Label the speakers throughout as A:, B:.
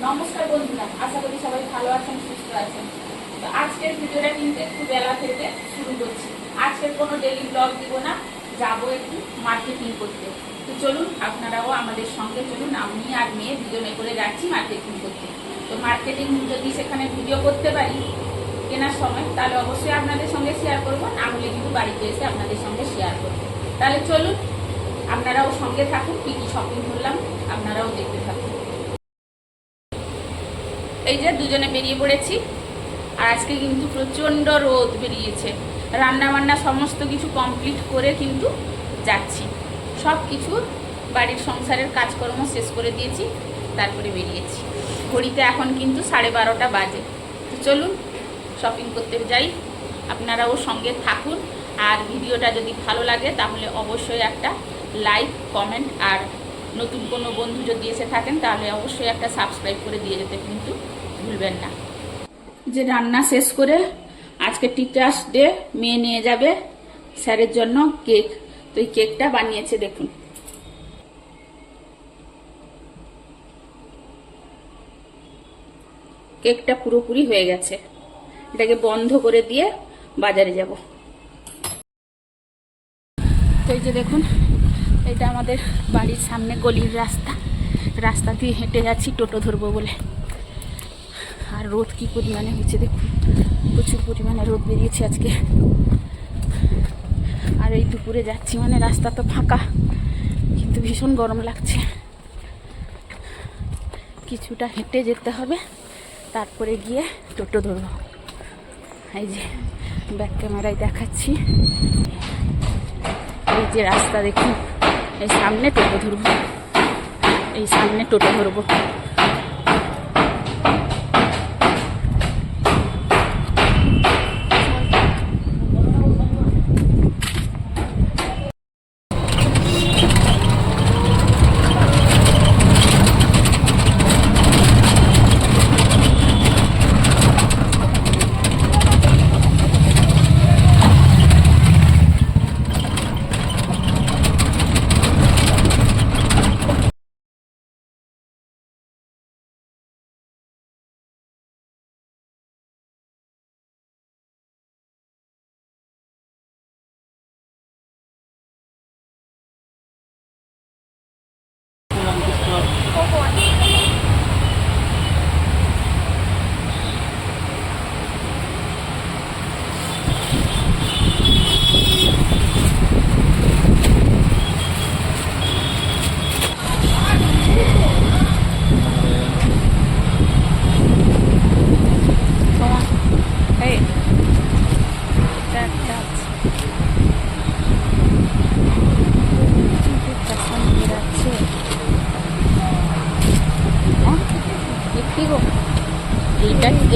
A: নমস্কার বন্ধুরা, আশা করি সবাই ভালো আছেন, সুস্থ আছেন। তো আজকের ভিডিওটা কিন্তু একটু বেলা থেকে শুরু করছি। আজকের কোনো ডেইলি ব্লগ দিব না, যাবো একটু মার্কেটিং করতে। তো চলুন আপনারাও আমাদের সঙ্গে চলুন, আমি আর মেয়ে দুজনে করে যাচ্ছি মার্কেটিং করতে। তো মার্কেটিং যদি সেখানে ভিডিও করতে পারি কেনার সময়, তাহলে অবশ্যই আপনাদের সঙ্গে শেয়ার করবো, না হলে কিন্তু বাড়িতে এসে আপনাদের সঙ্গে শেয়ার করবো। তাহলে চলুন আপনারাও সঙ্গে থাকুন, কি কি শপিং করলাম আপনারাও দেখতে থাকুন। এই যে দুজনে বেরিয়ে পড়েছি, আর আজকে কিন্তু প্রচণ্ড রোদ বেরিয়েছে। রান্না বান্না সমস্ত কিছু কমপ্লিট করে কিন্তু যাচ্ছি, সব কিছু বাড়ির সংসারের কাজকর্ম শেষ করে দিয়েছি, তারপরে বেরিয়েছি। ঘড়িতে এখন কিন্তু 12:30 বাজে। তো চলুন শপিং করতে যাই, আপনারাও সঙ্গে থাকুন। আর ভিডিওটা যদি ভালো লাগে তাহলে অবশ্যই একটা লাইক, কমেন্ট, আর নতুন কোনো বন্ধু যদি এসে থাকেন তাহলে অবশ্যই একটা সাবস্ক্রাইব করে দিয়ে যেতে কিন্তু ভুলবেন না। যে রান্না শেষ করে আজকে টিচার্স ডে, মেয়ে নিয়ে যাবে স্যারের জন্য কেক। তো এই কেকটা বানিয়েছে দেখুন। কেকটা পুরোপুরি হয়ে গেছে, এটাকে বন্ধ করে দিয়ে বাজারে যাব। তো এই যে দেখুন, এটা আমাদের বাড়ির সামনে গলির রাস্তা দিয়ে হেঁটে যাচ্ছি টোটো ধরবো বলে। আর রোদ কি পরিমাণে হচ্ছে দেখুন, প্রচুর পরিমাণে রোদ বেরিয়েছে আজকে। আর এই দুপুরে যাচ্ছি মানে রাস্তা তো ফাঁকা, কিন্তু ভীষণ গরম লাগছে। কিছুটা হেঁটে যেতে হবে, তারপরে গিয়ে টোটো ধরবো। এই যে ব্যাক ক্যামেরায় দেখাচ্ছি, এই যে রাস্তা দেখুন, এই সামনে টোটো ধরবো, এই সামনে টোটো ধরবো।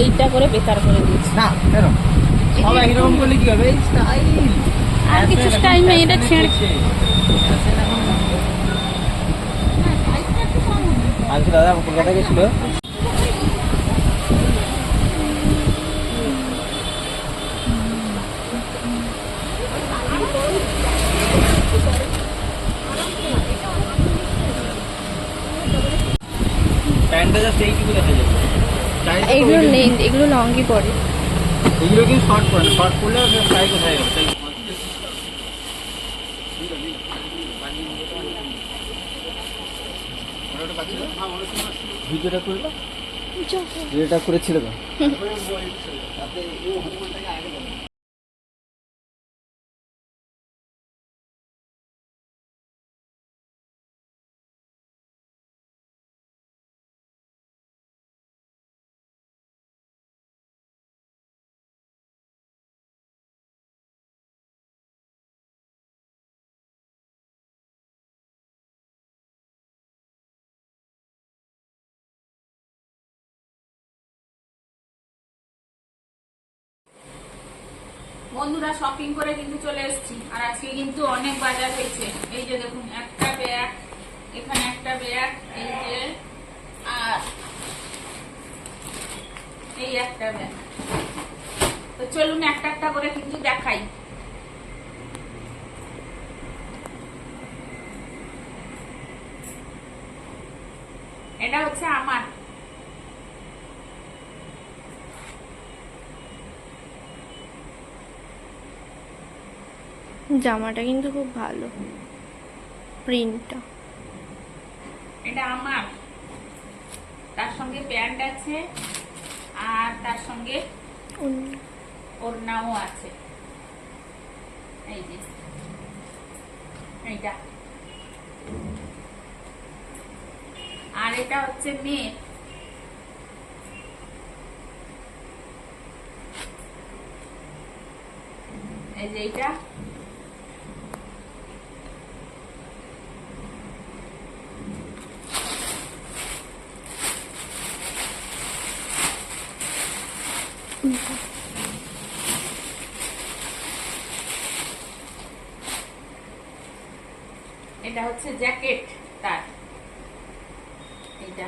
A: এইটা করে বেকার করে দিয়েছি না, সবাই এরকম করলে কি হবে? আর কিছু স্টাইল নেই, এটা ছেড়ে আজকে দাদা কলকাতা গেছিল। প্যান্টটা জাস্ট এইটুকু দেখা যায়, এগুলো নেই, এগুলো লঙ্গি পরে, এগুলো কিন্তু শর্ট পরে না, শর্ট পরলে সাইজ কোথায় গেল? ভিডিওটা করলো, ভিডিওটা করেছিল তো। বন্ধুরা শপিং করে কিন্তু চলে এসেছি, আর আজকে কিন্তু অনেক বাজার হয়েছে। এই যে দেখুন, একটা ব্যাগ, এখানে একটা ব্যাগ, এই যে, আর এই একটা ব্যাগ। তো চলুন একটা একটা করে কিন্তু দেখাই। এটা হচ্ছে আমার,
B: জামাটা কিন্তু খুব ভালো, প্রিন্টটা।
A: এটা আমার, তার সঙ্গে প্যান্ট আছে আর তার সঙ্গে ওড়নাও আছে। এই যে এইটা, আর এটা হচ্ছে মেয়ে। এই যে এইটা, এটা হচ্ছে জ্যাকেট তার। এটা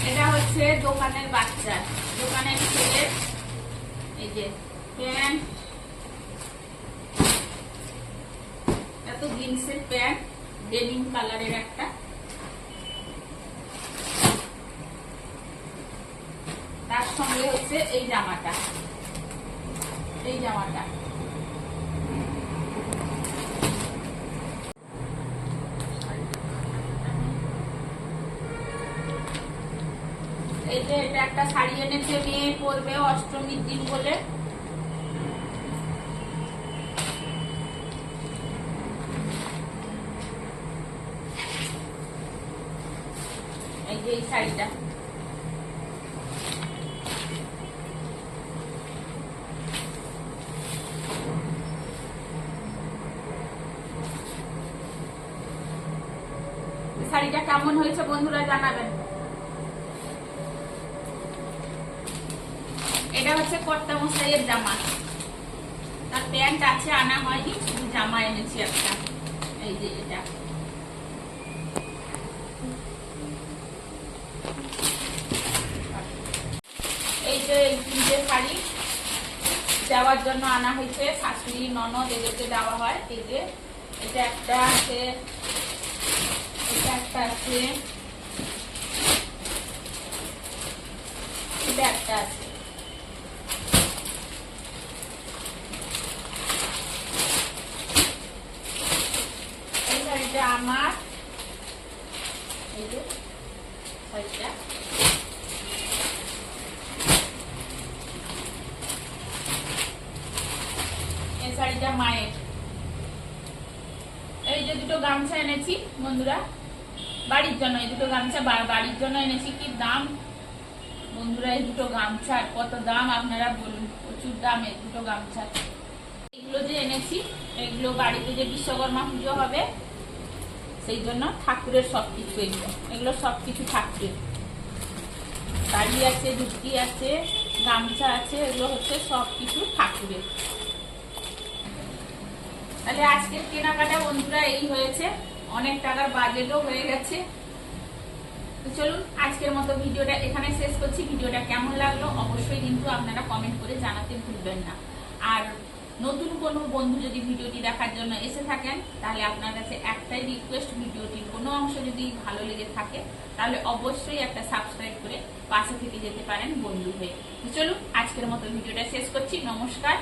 A: এটা হচ্ছে দোকানের বাচ্চা, দোকানের ছেলে। এই যে প্যান্ট, এত জিন্সের প্যান্ট, ডেনিম কালারের একটা। তার সঙ্গে হচ্ছে এই জামাটা, এই জামাটা। এই যে এটা একটা শাড়ি এনেছে, মেয়ে পরবে অষ্টমীর দিন বলে। এই যে এই শাড়িটা, শাড়িটা কেমন হয়েছে বন্ধুরা জানাবেন। এটা হচ্ছে কর্তা মশাইয়ের জামা, তার প্যান্ট আছে, আনা হয়নি, শুধু জামা এনেছি একটা। এই যে এটা, এই যে এই তিনটে শাড়ি দেওয়ার জন্য আনা হয়েছে, শাশুড়ি ননদ এদেরকে দেওয়া হয়। এই যে এটা একটা আছে, এটা একটা আছে, এটা একটা আছে। এই শাড়িটা আমার, এই যে শাড়িটা। এই শাড়িটা মায়ের। এই যে দুটো গামছা এনেছি বন্ধুরা বাড়ির জন্য, এই দুটো গামছা বাড়ির জন্য এনেছি। কি দাম বন্ধুরা, এই দুটো গামছার কত দাম আপনারা বলুন, প্রচুর দাম এই দুটো গামছা। এগুলো যে এনেছি, এগুলো বাড়িতে যে বিশ্বকর্মা পুজো হবে সেই জন্য ঠাকুরের সবকিছু, এগুলো সবকিছু ঠাকুরের। শাড়ি আছে, ধুতি আছে, গামছা আছে, এগুলো হচ্ছে সবকিছু ঠাকুরের। তাহলে আজকের কেনাকাটা বন্ধুরা এই হয়েছে, অনেক টাকার বাজেটও হয়ে গেছে। তো চলুন আজকের মতো ভিডিওটা এখানে শেষ করছি। ভিডিওটা কেমন লাগলো অবশ্যই কিন্তু আপনারা কমেন্ট করে জানাতে ভুলবেন না। আর নতুন কোনো বন্ধু যদি ভিডিওটি দেখার জন্য এসে থাকেন তাহলে আপনার কাছে একটাই রিকোয়েস্ট, ভিডিওটির কোনো অংশ যদি ভালো লেগে থাকে তাহলে অবশ্যই একটা সাবস্ক্রাইব করে পাশে থেকে যেতে পারেন বন্ধু হয়ে। তো চলুন আজকের মতো ভিডিওটা শেষ করছি। নমস্কার।